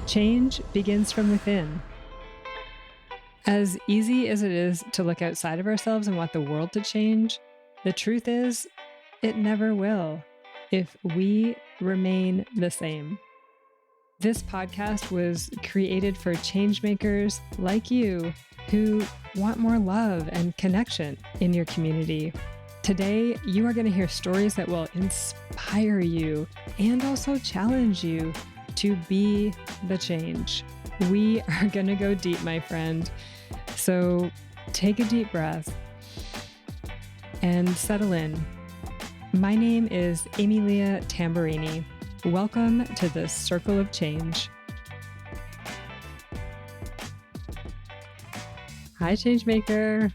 Change begins from within. As easy as it is to look outside of ourselves and want the world to change, the truth is, it never will if we remain the same. This podcast was created for changemakers like you who want more love and connection in your community. Today, you are going to hear stories that will inspire you and also challenge you to be the change. We are going to go deep, my friend. So take a deep breath and settle in. My name is Emilia Tamburini. Welcome to the Circle of Change. Hi, Changemaker.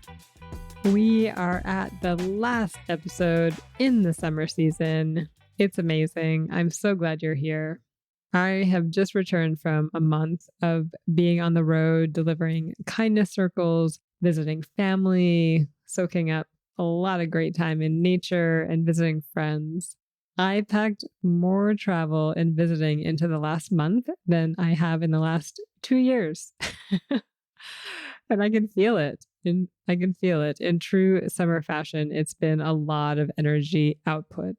We are at the last episode in the summer season. It's amazing. I'm so glad you're here. I have just returned from a month of being on the road, delivering kindness circles, visiting family, soaking up a lot of great time in nature, and visiting friends. I packed more travel and visiting into the last month than I have in the last 2 years. And I can feel it. In true summer fashion, it's been a lot of energy output.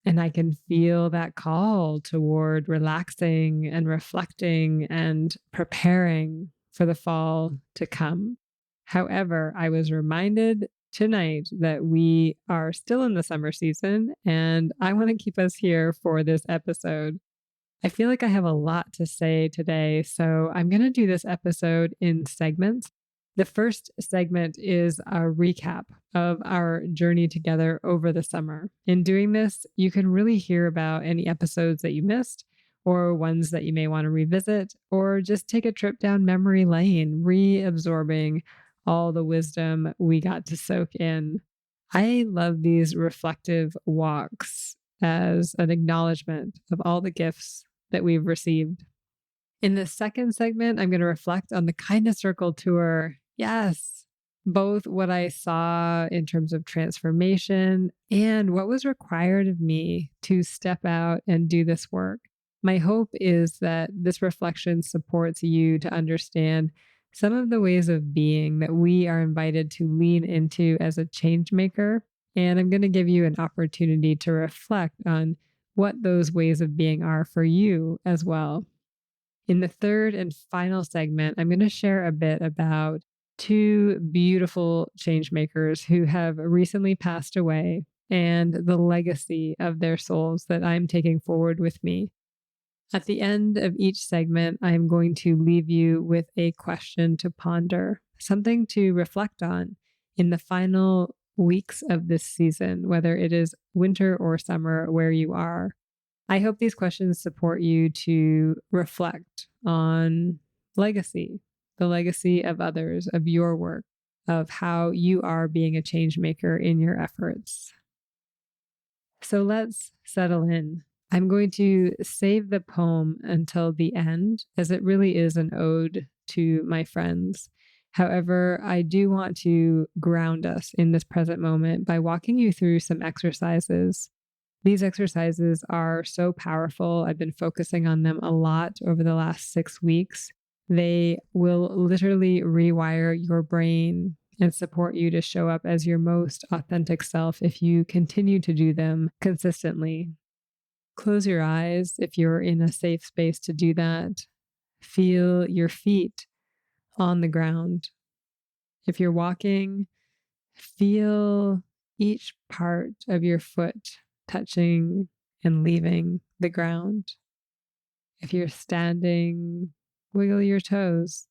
And I can feel that call toward relaxing and reflecting and preparing for the fall to come. However, I was reminded tonight that we are still in the summer season, and I want to keep us here for this episode. I feel like I have a lot to say today, so I'm going to do this episode in segments. The first segment is a recap of our journey together over the summer. In doing this, you can really hear about any episodes that you missed or ones that you may want to revisit, or just take a trip down memory lane, reabsorbing all the wisdom we got to soak in. I love these reflective walks as an acknowledgement of all the gifts that we've received. In the second segment, I'm going to reflect on the Kindness Circle tour. Yes, both what I saw in terms of transformation and what was required of me to step out and do this work. My hope is that this reflection supports you to understand some of the ways of being that we are invited to lean into as a change maker. And I'm going to give you an opportunity to reflect on what those ways of being are for you as well. In the third and final segment, I'm going to share a bit about two beautiful change makers who have recently passed away and the legacy of their souls that I'm taking forward with me. At the end of each segment, I'm going to leave you with a question to ponder, something to reflect on in the final weeks of this season, whether it is winter or summer where you are. I hope these questions support you to reflect on legacy, the legacy of others, of your work, of how you are being a change maker in your efforts. So let's settle in. I'm going to save the poem until the end, as it really is an ode to my friends. However, I do want to ground us in this present moment by walking you through some exercises. These exercises are so powerful. I've been focusing on them a lot over the last 6 weeks. They will literally rewire your brain and support you to show up as your most authentic self if you continue to do them consistently. Close your eyes if you're in a safe space to do that. Feel your feet on the ground. If you're walking, feel each part of your foot touching and leaving the ground. If you're standing, wiggle your toes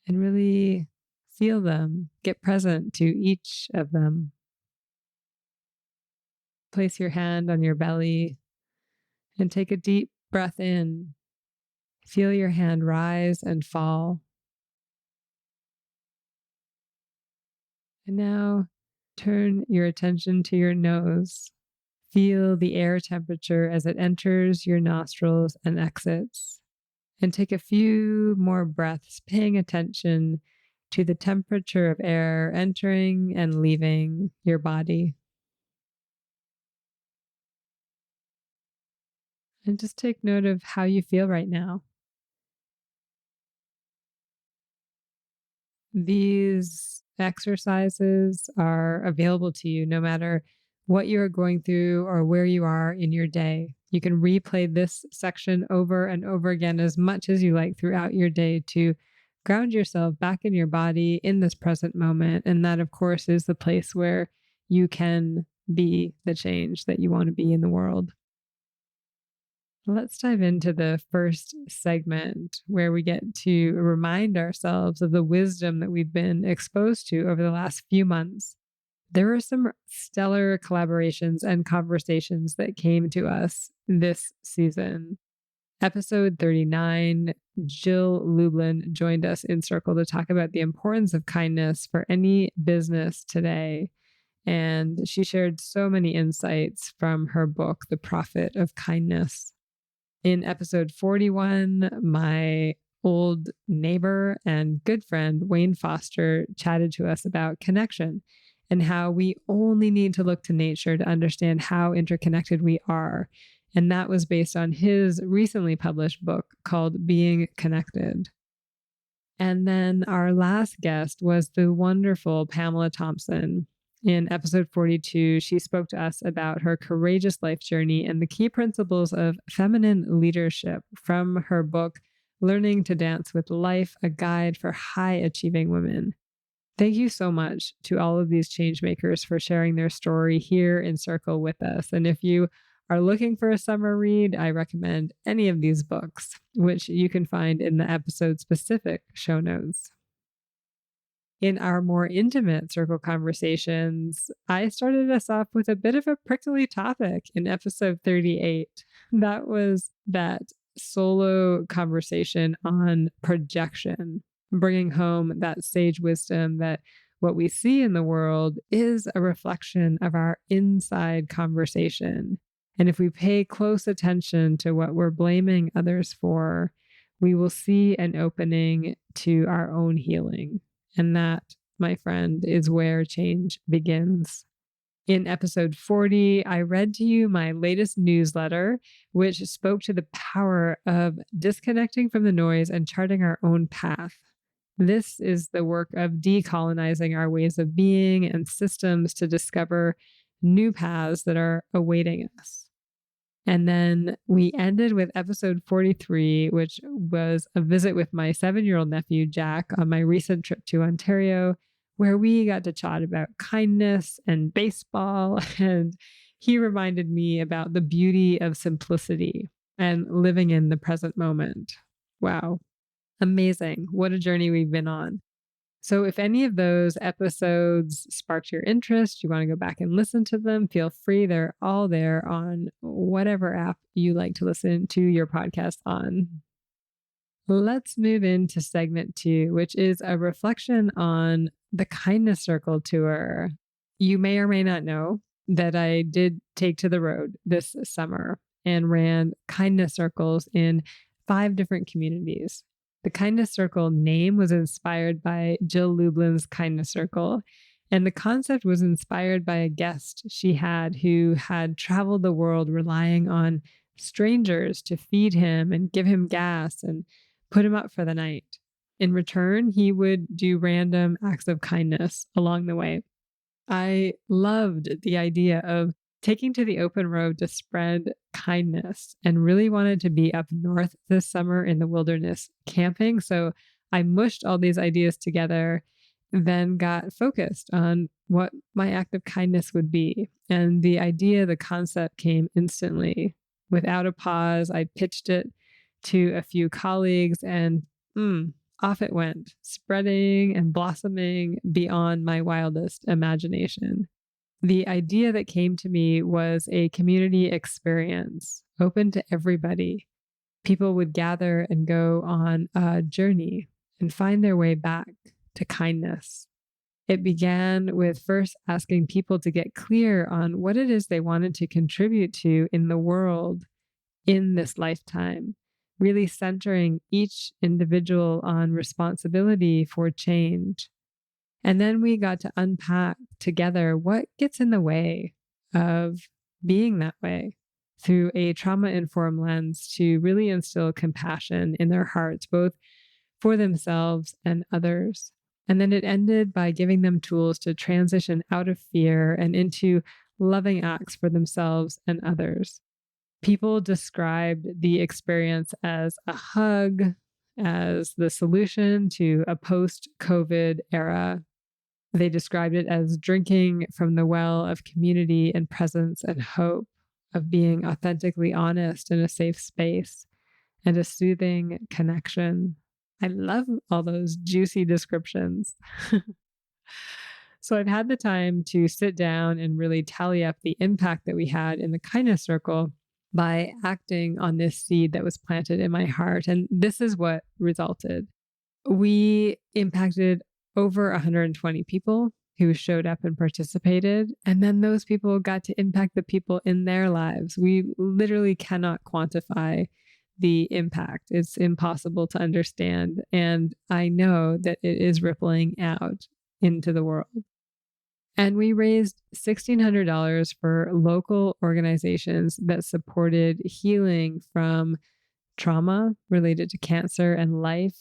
and really feel them. Get present to each of them. Place your hand on your belly and take a deep breath in. Feel your hand rise and fall. And now turn your attention to your nose. Feel the air temperature as it enters your nostrils and exits. And take a few more breaths, paying attention to the temperature of air entering and leaving your body. And just take note of how you feel right now. These exercises are available to you no matter what you are going through or where you are in your day. You can replay this section over and over again as much as you like throughout your day to ground yourself back in your body in this present moment. And that, of course, is the place where you can be the change that you want to be in the world. Let's dive into the first segment where we get to remind ourselves of the wisdom that we've been exposed to over the last few months. There were some stellar collaborations and conversations that came to us this season. Episode 39, Jill Lublin joined us in Circle to talk about the importance of kindness for any business today. And she shared so many insights from her book, The Profit of Kindness. In episode 41, my old neighbor and good friend, Wayne Foster, chatted to us about connection and how we only need to look to nature to understand how interconnected we are. And that was based on his recently published book called Being Connected. And then our last guest was the wonderful Pamela Thompson. In episode 42, she spoke to us about her courageous life journey and the key principles of feminine leadership from her book, Learning to Dance with Life, a guide for high achieving women. Thank you so much to all of these change makers for sharing their story here in Circle with us. And if you are looking for a summer read, I recommend any of these books, which you can find in the episode specific show notes. In our more intimate Circle conversations, I started us off with a bit of a prickly topic in episode 38. That was that solo conversation on projection, bringing home that sage wisdom that what we see in the world is a reflection of our inside conversation. And if we pay close attention to what we're blaming others for, we will see an opening to our own healing. And that, my friend, is where change begins. In episode 40, I read to you my latest newsletter, which spoke to the power of disconnecting from the noise and charting our own path. This is the work of decolonizing our ways of being and systems to discover new paths that are awaiting us. And then we ended with episode 43, which was a visit with my 7-year-old nephew, Jack, on my recent trip to Ontario, where we got to chat about kindness and baseball. And he reminded me about the beauty of simplicity and living in the present moment. Wow. Amazing. What a journey we've been on. So if any of those episodes sparked your interest, you want to go back and listen to them, feel free. They're all there on whatever app you like to listen to your podcast on. Let's move into segment 2, which is a reflection on the Kindness Circle tour. You may or may not know that I did take to the road this summer and ran kindness circles in 5 different communities. The Kindness Circle name was inspired by Jill Lublin's Kindness Circle, and the concept was inspired by a guest she had who had traveled the world relying on strangers to feed him and give him gas and put him up for the night. In return, he would do random acts of kindness along the way. I loved the idea of taking to the open road to spread kindness and really wanted to be up north this summer in the wilderness camping. So I mushed all these ideas together, then got focused on what my act of kindness would be. And the idea, the concept came instantly. Without a pause, I pitched it to a few colleagues and off it went, spreading and blossoming beyond my wildest imagination. The idea that came to me was a community experience open to everybody. People would gather and go on a journey and find their way back to kindness. It began with first asking people to get clear on what it is they wanted to contribute to in the world in this lifetime, really centering each individual on responsibility for change. And then we got to unpack together what gets in the way of being that way through a trauma-informed lens to really instill compassion in their hearts, both for themselves and others. And then it ended by giving them tools to transition out of fear and into loving acts for themselves and others. People described the experience as a hug, as the solution to a post-COVID era. They described it as drinking from the well of community and presence and hope, of being authentically honest in a safe space, and a soothing connection. I love all those juicy descriptions. So I've had the time to sit down and really tally up the impact that we had in the kindness circle by acting on this seed that was planted in my heart. And this is what resulted. We impacted over 120 people who showed up and participated. And then those people got to impact the people in their lives. We literally cannot quantify the impact. It's impossible to understand. And I know that it is rippling out into the world. And we raised $1,600 for local organizations that supported healing from trauma related to cancer and life,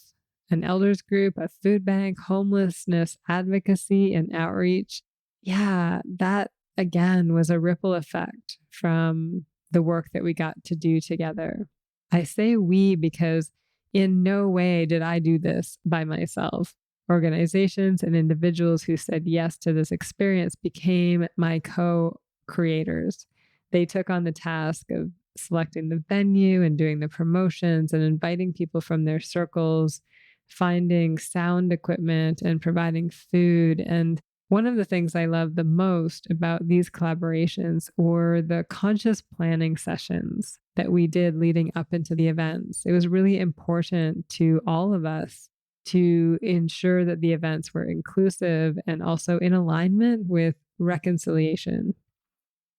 an elders group, a food bank, homelessness advocacy, and outreach. Yeah, that again was a ripple effect from the work that we got to do together. I say we because in no way did I do this by myself. Organizations and individuals who said yes to this experience became my co-creators. They took on the task of selecting the venue and doing the promotions and inviting people from their circles, finding sound equipment and providing food. And one of the things I love the most about these collaborations were the conscious planning sessions that we did leading up into the events. It was really important to all of us to ensure that the events were inclusive and also in alignment with reconciliation.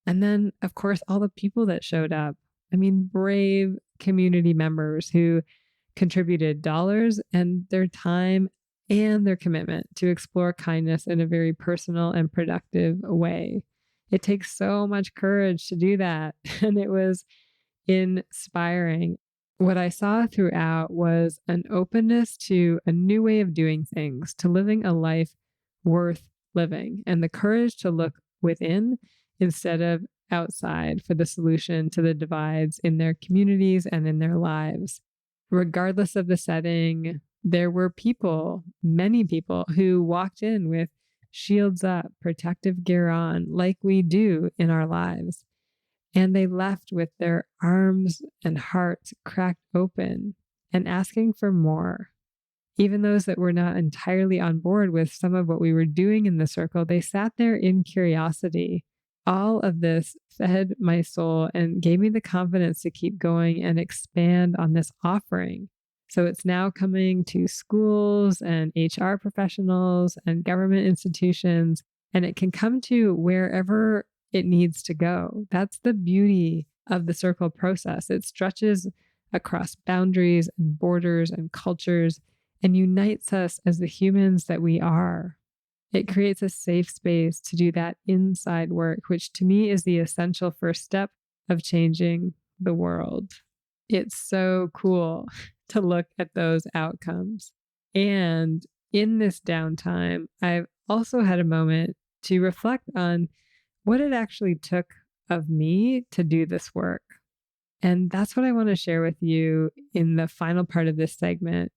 And then, of course, all the people that showed up. I mean, brave community members who contributed dollars and their time and their commitment to explore kindness in a very personal and productive way. It takes so much courage to do that. And it was inspiring. What I saw throughout was an openness to a new way of doing things, to living a life worth living, and the courage to look within instead of outside for the solution to the divides in their communities and in their lives. Regardless of the setting, there were people, many people, who walked in with shields up, protective gear on, like we do in our lives. And they left with their arms and hearts cracked open and asking for more. Even those that were not entirely on board with some of what we were doing in the circle, they sat there in curiosity. All of this fed my soul and gave me the confidence to keep going and expand on this offering. So it's now coming to schools and HR professionals and government institutions, and it can come to wherever it needs to go. That's the beauty of the circle process. It stretches across boundaries and borders and cultures and unites us as the humans that we are. It creates a safe space to do that inside work, which to me is the essential first step of changing the world. It's so cool to look at those outcomes. And in this downtime, I've also had a moment to reflect on what it actually took of me to do this work. And that's what I want to share with you in the final part of this segment.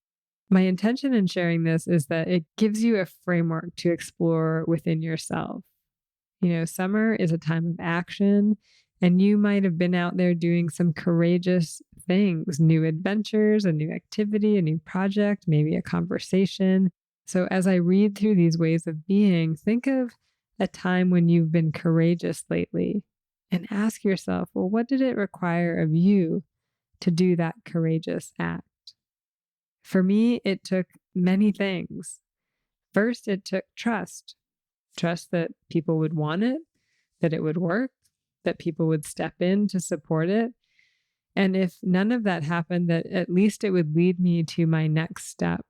My intention in sharing this is that it gives you a framework to explore within yourself. You know, summer is a time of action, and you might have been out there doing some courageous things, new adventures, a new activity, a new project, maybe a conversation. So as I read through these ways of being, think of a time when you've been courageous lately and ask yourself, well, what did it require of you to do that courageous act? For me, it took many things. First, it took trust that people would want it, that it would work, that people would step in to support it. And if none of that happened, that at least it would lead me to my next step.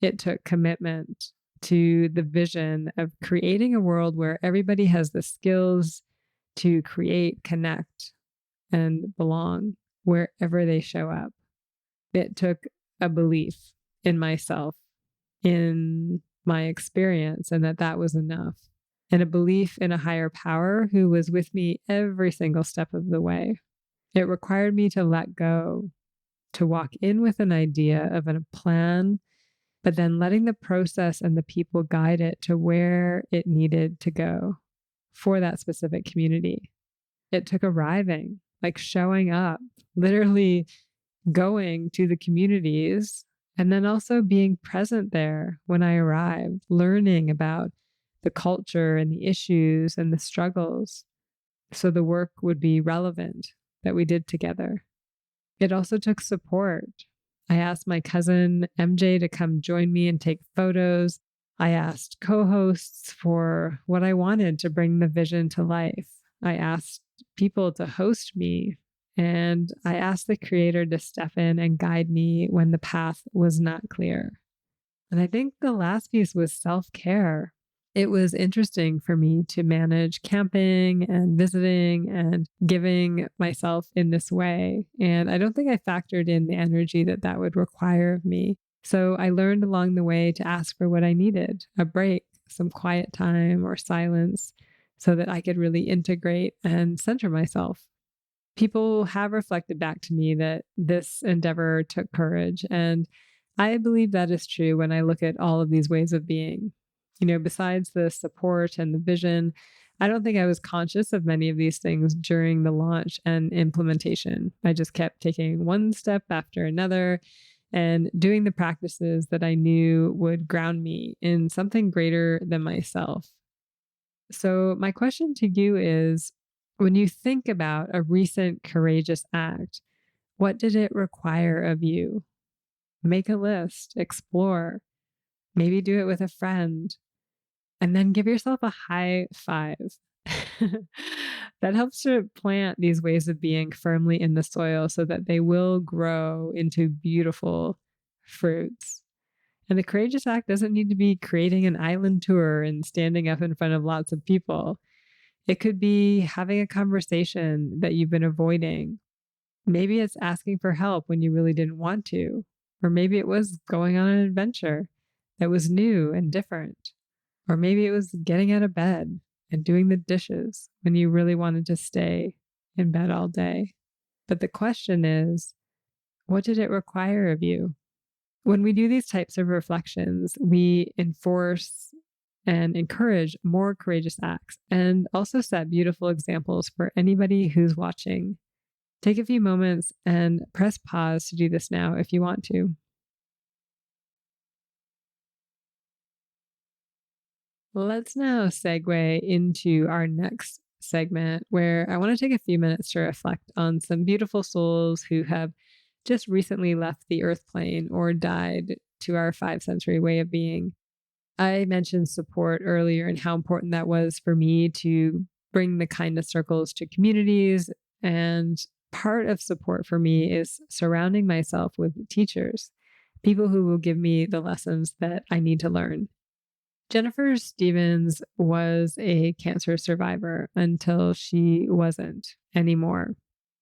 It took commitment to the vision of creating a world where everybody has the skills to create, connect, and belong wherever they show up. It took a belief in myself, in my experience and that was enough, and a belief in a higher power who was with me every single step of the way. It required me to let go, to walk in with an idea of a plan, but then letting the process and the people guide it to where it needed to go for that specific community. It took arriving, like showing up, literally going to the communities, and then also being present there when I arrived, learning about the culture and the issues and the struggles so the work would be relevant that we did together. It also took support. I asked my cousin MJ to come join me and take photos. I asked co-hosts for what I wanted to bring the vision to life. I asked people to host me, and I asked the creator to step in and guide me when the path was not clear. And I think the last piece was self-care. It was interesting for me to manage camping and visiting and giving myself in this way. And I don't think I factored in the energy that would require of me. So I learned along the way to ask for what I needed, a break, some quiet time or silence, so that I could really integrate and center myself. People have reflected back to me that this endeavor took courage. And I believe that is true when I look at all of these ways of being. Besides the support and the vision, I don't think I was conscious of many of these things during the launch and implementation. I just kept taking one step after another and doing the practices that I knew would ground me in something greater than myself. So my question to you is, when you think about a recent courageous act, what did it require of you? Make a list, explore, maybe do it with a friend, and then give yourself a high five. That helps to plant these ways of being firmly in the soil so that they will grow into beautiful fruits. And the courageous act doesn't need to be creating an island tour and standing up in front of lots of people. It could be having a conversation that you've been avoiding. Maybe it's asking for help when you really didn't want to. Or maybe it was going on an adventure that was new and different. Or maybe it was getting out of bed and doing the dishes when you really wanted to stay in bed all day. But the question is, what did it require of you? When we do these types of reflections, we enforce and encourage more courageous acts and also set beautiful examples for anybody who's watching. Take a few moments and press pause to do this now if you want to. Let's now segue into our next segment where I want to take a few minutes to reflect on some beautiful souls who have just recently left the earth plane or died to our 5 sensory way of being. I mentioned support earlier and how important that was for me to bring the kindness circles to communities. And part of support for me is surrounding myself with teachers, people who will give me the lessons that I need to learn. Jennifer Stevens was a cancer survivor until she wasn't anymore.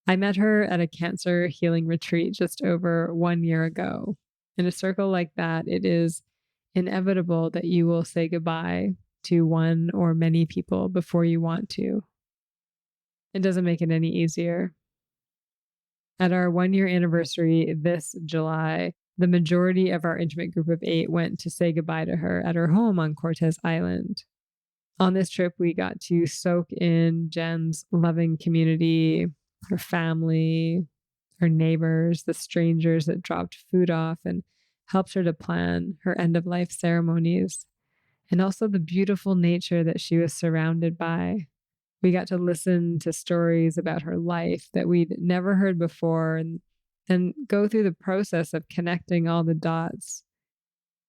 I met her at a cancer healing retreat just over 1 year ago. In a circle like that, it is inevitable that you will say goodbye to one or many people before you want to. It doesn't make it any easier. At our 1 year anniversary this July, the majority of our intimate group of 8 went to say goodbye to her at her home on Cortez Island. On this trip, we got to soak in Jen's loving community, her family, her neighbors, the strangers that dropped food off and helped her to plan her end-of-life ceremonies, and also the beautiful nature that she was surrounded by. We got to listen to stories about her life that we'd never heard before and go through the process of connecting all the dots.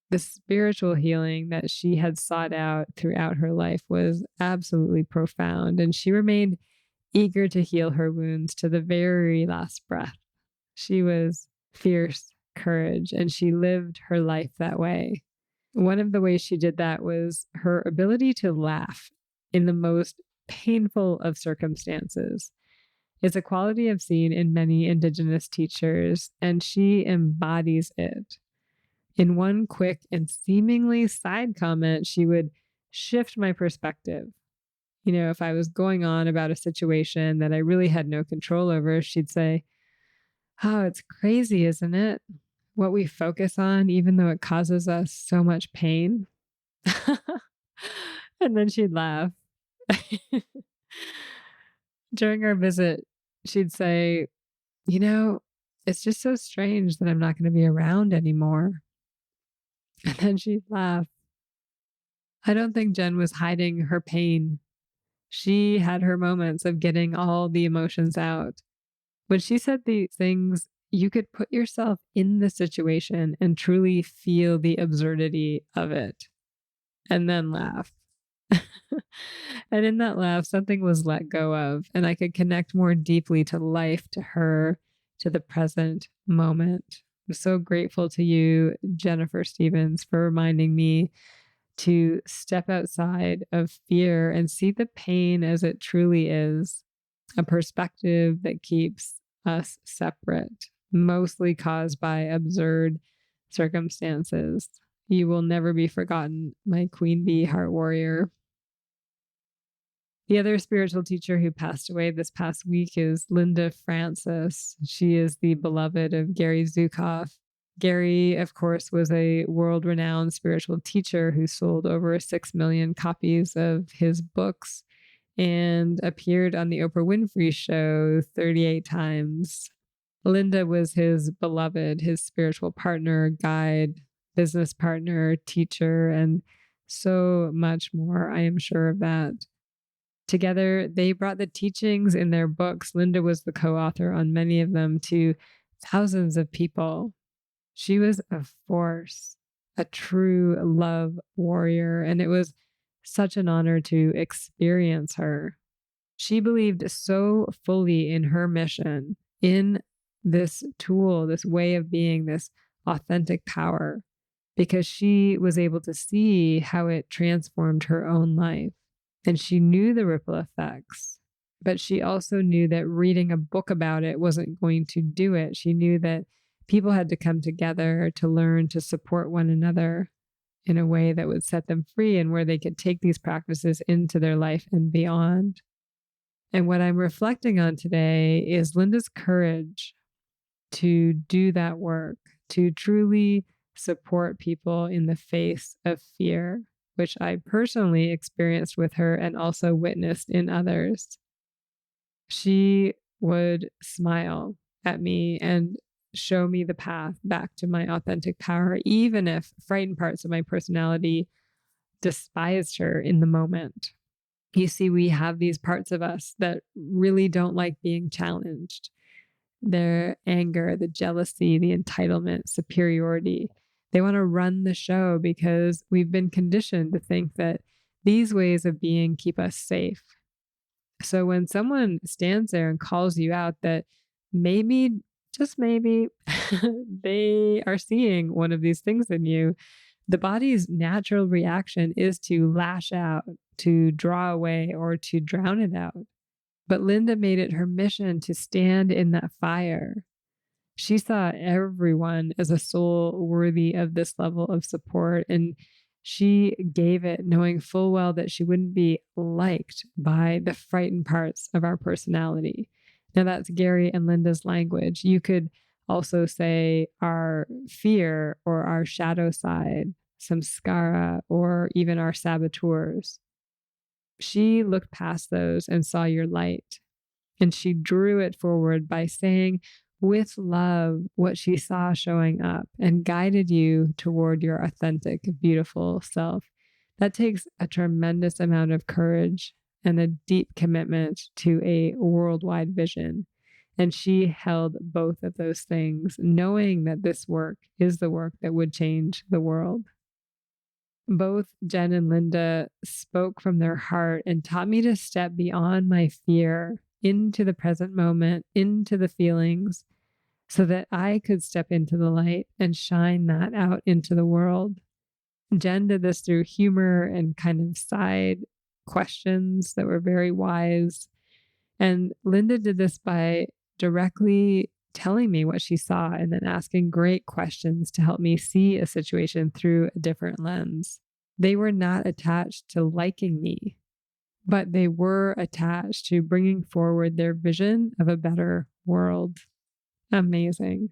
The spiritual healing that she had sought out throughout her life was absolutely profound, and she remained eager to heal her wounds to the very last breath. She was fierce courage, and she lived her life that way. One of the ways she did that was her ability to laugh in the most painful of circumstances. It's a quality I've seen in many Indigenous teachers, and she embodies it. In one quick and seemingly side comment, she would shift my perspective. If I was going on about a situation that I really had no control over, she'd say, "Oh, it's crazy, isn't it? What we focus on, even though it causes us so much pain." And then she'd laugh. During our visit, she'd say, "You know, it's just so strange that I'm not going to be around anymore." And then she'd laugh. I don't think Jen was hiding her pain. She had her moments of getting all the emotions out. When she said these things, you could put yourself in the situation and truly feel the absurdity of it, and then laugh. And in that laugh, something was let go of, and I could connect more deeply to life, to her, to the present moment. I'm so grateful to you, Jennifer Stevens, for reminding me to step outside of fear and see the pain as it truly is, a perspective that keeps us separate, mostly caused by absurd circumstances. You will never be forgotten, my queen bee heart warrior. The other spiritual teacher who passed away this past week is Linda Francis. She is the beloved of Gary Zukav. Gary, of course, was a world-renowned spiritual teacher who sold over 6 million copies of his books and appeared on the Oprah Winfrey Show 38 times. Linda was his beloved, his spiritual partner, guide, business partner, teacher, and so much more. I am sure of that. Together, they brought the teachings in their books. Linda was the co-author on many of them to thousands of people. She was a force, a true love warrior, and it was such an honor to experience her. She believed so fully in her mission, in this tool, this way of being, this authentic power, because she was able to see how it transformed her own life. And she knew the ripple effects, but she also knew that reading a book about it wasn't going to do it. She knew that people had to come together to learn to support one another in a way that would set them free and where they could take these practices into their life and beyond. And what I'm reflecting on today is Linda's courage to do that work, to truly support people in the face of fear, which I personally experienced with her and also witnessed in others. She would smile at me and show me the path back to my authentic power, even if frightened parts of my personality despised her in the moment. You see, we have these parts of us that really don't like being challenged. Their anger, the jealousy, the entitlement, superiority. They want to run the show because we've been conditioned to think that these ways of being keep us safe. So when someone stands there and calls you out that maybe, just maybe, they are seeing one of these things in you, the body's natural reaction is to lash out, to draw away, or to drown it out. But Linda made it her mission to stand in that fire. She saw everyone as a soul worthy of this level of support, and she gave it knowing full well that she wouldn't be liked by the frightened parts of our personality. Now that's Gary and Linda's language. You could also say our fear or our shadow side, samskara, or even our saboteurs. She looked past those and saw your light, and she drew it forward by saying with love what she saw showing up and guided you toward your authentic, beautiful self. That takes a tremendous amount of courage and a deep commitment to a worldwide vision. And she held both of those things, knowing that this work is the work that would change the world. Both Jen and Linda spoke from their heart and taught me to step beyond my fear into the present moment, into the feelings, so that I could step into the light and shine that out into the world. Jen did this through humor and kind of side questions that were very wise. And Linda did this by directly telling me what she saw and then asking great questions to help me see a situation through a different lens. They were not attached to liking me, but they were attached to bringing forward their vision of a better world. Amazing.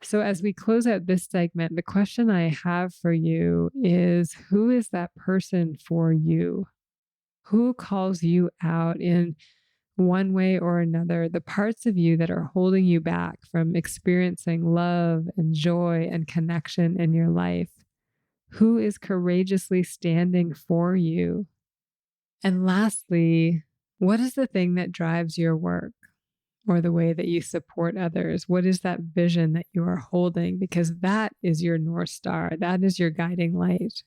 So, as we close out this segment, the question I have for you is, who is that person for you? Who calls you out in one way or another, the parts of you that are holding you back from experiencing love and joy and connection in your life? Who is courageously standing for you? And lastly, what is the thing that drives your work or the way that you support others? What is that vision that you are holding? Because that is your North Star. That is your guiding light.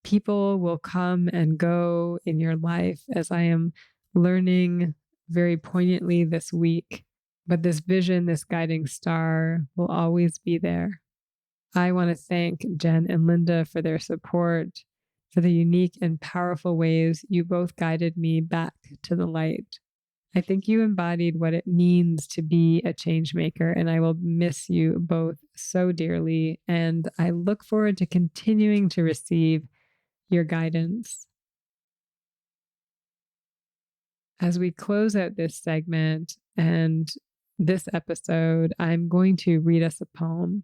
People will come and go in your life, as I am learning very poignantly this week. But this vision, this guiding star will always be there. I want to thank Jen and Linda for their support, for the unique and powerful ways you both guided me back to the light. I think you embodied what it means to be a change maker, and I will miss you both so dearly. And I look forward to continuing to receive your guidance. As we close out this segment and this episode, I'm going to read us a poem.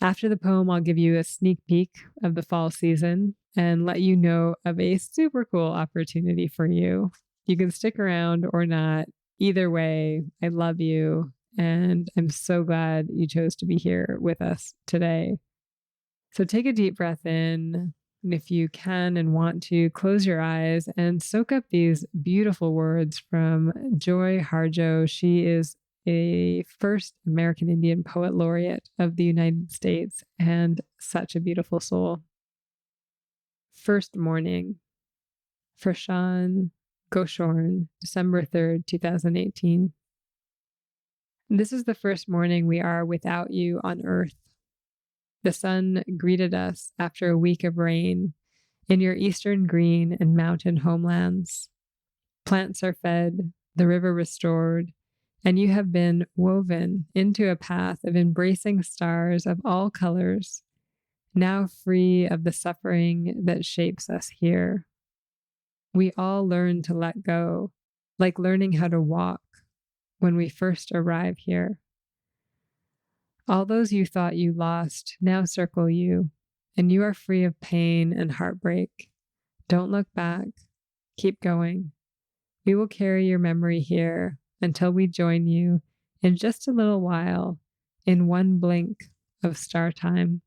After the poem, I'll give you a sneak peek of the fall season and let you know of a super cool opportunity for you. You can stick around or not. Either way, I love you, and I'm so glad you chose to be here with us today. So take a deep breath in. And if you can and want to, close your eyes and soak up these beautiful words from Joy Harjo. She is a first American Indian poet laureate of the United States and such a beautiful soul. First morning, Frashan Goshorn, December 3rd, 2018. This is the first morning we are without you on earth. The sun greeted us after a week of rain in your eastern green and mountain homelands. Plants are fed, the river restored, and you have been woven into a path of embracing stars of all colors, now free of the suffering that shapes us here. We all learn to let go, like learning how to walk when we first arrive here. All those you thought you lost now circle you, and you are free of pain and heartbreak. Don't look back. Keep going. We will carry your memory here until we join you in just a little while, in one blink of star time.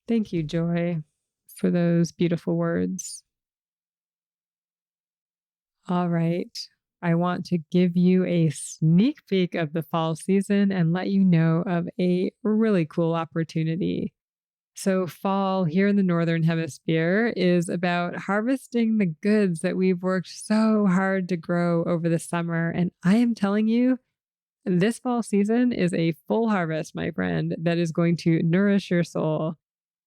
Thank you, Joy, for those beautiful words. All right. I want to give you a sneak peek of the fall season and let you know of a really cool opportunity. So fall here in the Northern Hemisphere is about harvesting the goods that we've worked so hard to grow over the summer. And I am telling you, this fall season is a full harvest, my friend, that is going to nourish your soul.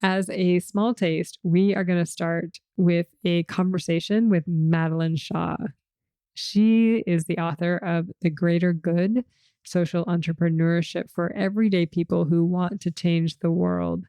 As a small taste, we are going to start with a conversation with Madeline Shaw. She is the author of The Greater Good, Social Entrepreneurship for Everyday People Who Want to Change the World.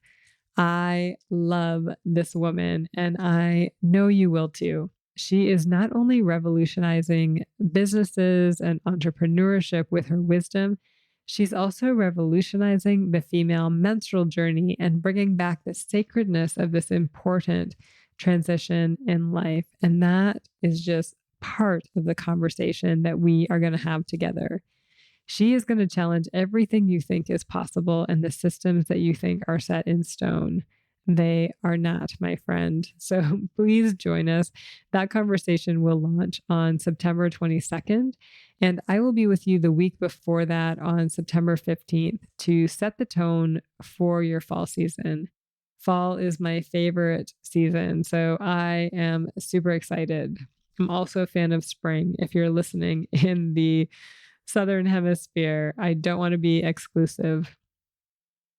I love this woman, and I know you will too. She is not only revolutionizing businesses and entrepreneurship with her wisdom, she's also revolutionizing the female menstrual journey and bringing back the sacredness of this important transition in life. And that is just part of the conversation that we are going to have together. She is going to challenge everything you think is possible and the systems that you think are set in stone. They are not, my friend. So please join us. That conversation will launch on September 22nd. And I will be with you the week before that on September 15th to set the tone for your fall season. Fall is my favorite season, so I am super excited. I'm also a fan of spring. If you're listening in the Southern Hemisphere, I don't want to be exclusive.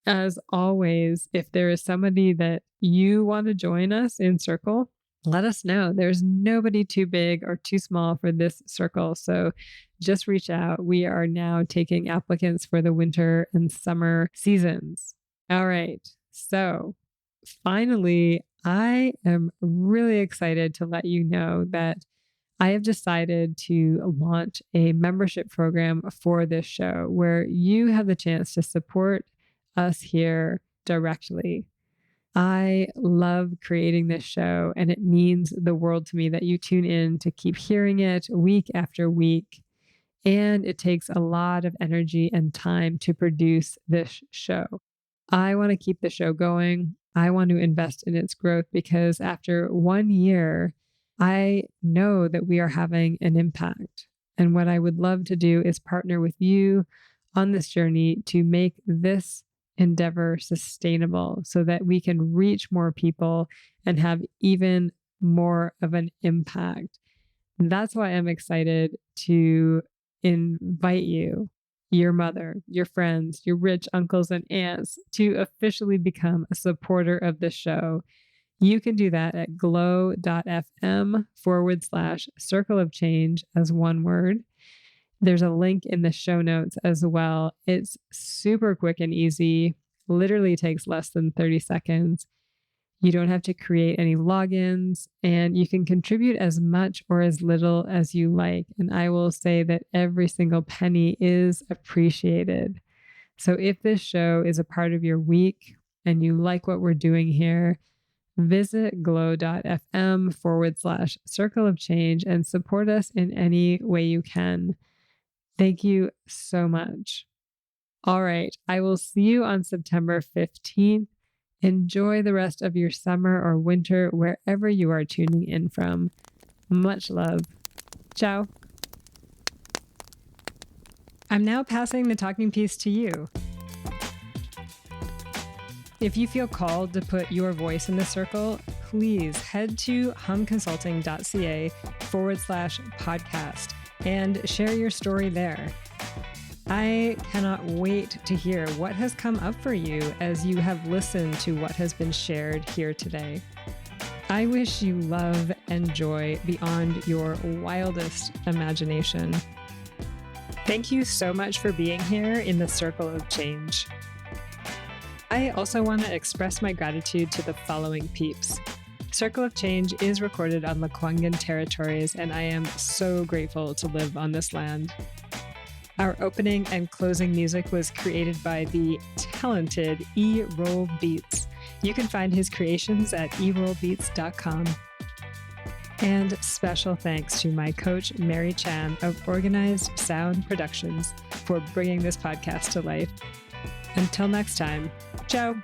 As always, if there is somebody that you want to join us in Circle, let us know. There's nobody too big or too small for this circle. So just reach out. We are now taking applicants for the winter and summer seasons. All right. So finally, I am really excited to let you know that I have decided to launch a membership program for this show where you have the chance to support us here directly. I love creating this show, and it means the world to me that you tune in to keep hearing it week after week. And it takes a lot of energy and time to produce this show. I want to keep the show going. I want to invest in its growth because after 1 year, I know that we are having an impact. And what I would love to do is partner with you on this journey to make this endeavor sustainable so that we can reach more people and have even more of an impact. That's why I'm excited to invite you, your mother, your friends, your rich uncles and aunts to officially become a supporter of the show. You can do that at glow.fm/circle of change as one word. There's a link in the show notes as well. It's super quick and easy, literally takes less than 30 seconds. You don't have to create any logins, and you can contribute as much or as little as you like. And I will say that every single penny is appreciated. So if this show is a part of your week and you like what we're doing here, visit glow.fm/circle of change and support us in any way you can. Thank you so much. All right. I will see you on September 15th. Enjoy the rest of your summer or winter wherever you are tuning in from. Much love. Ciao. I'm now passing the talking piece to you. If you feel called to put your voice in the circle, please head to humconsulting.ca/podcast and share your story there. I cannot wait to hear what has come up for you as you have listened to what has been shared here today. I wish you love and joy beyond your wildest imagination. Thank you so much for being here in the Circle of Change. I also want to express my gratitude to the following peeps. Circle of Change is recorded on the ʷəŋən territories, and I am so grateful to live on this land. Our opening and closing music was created by the talented E-Roll Beats. You can find his creations at erollbeats.com. And special thanks to my coach, Mary Chan of Organized Sound Productions, for bringing this podcast to life. Until next time, ciao.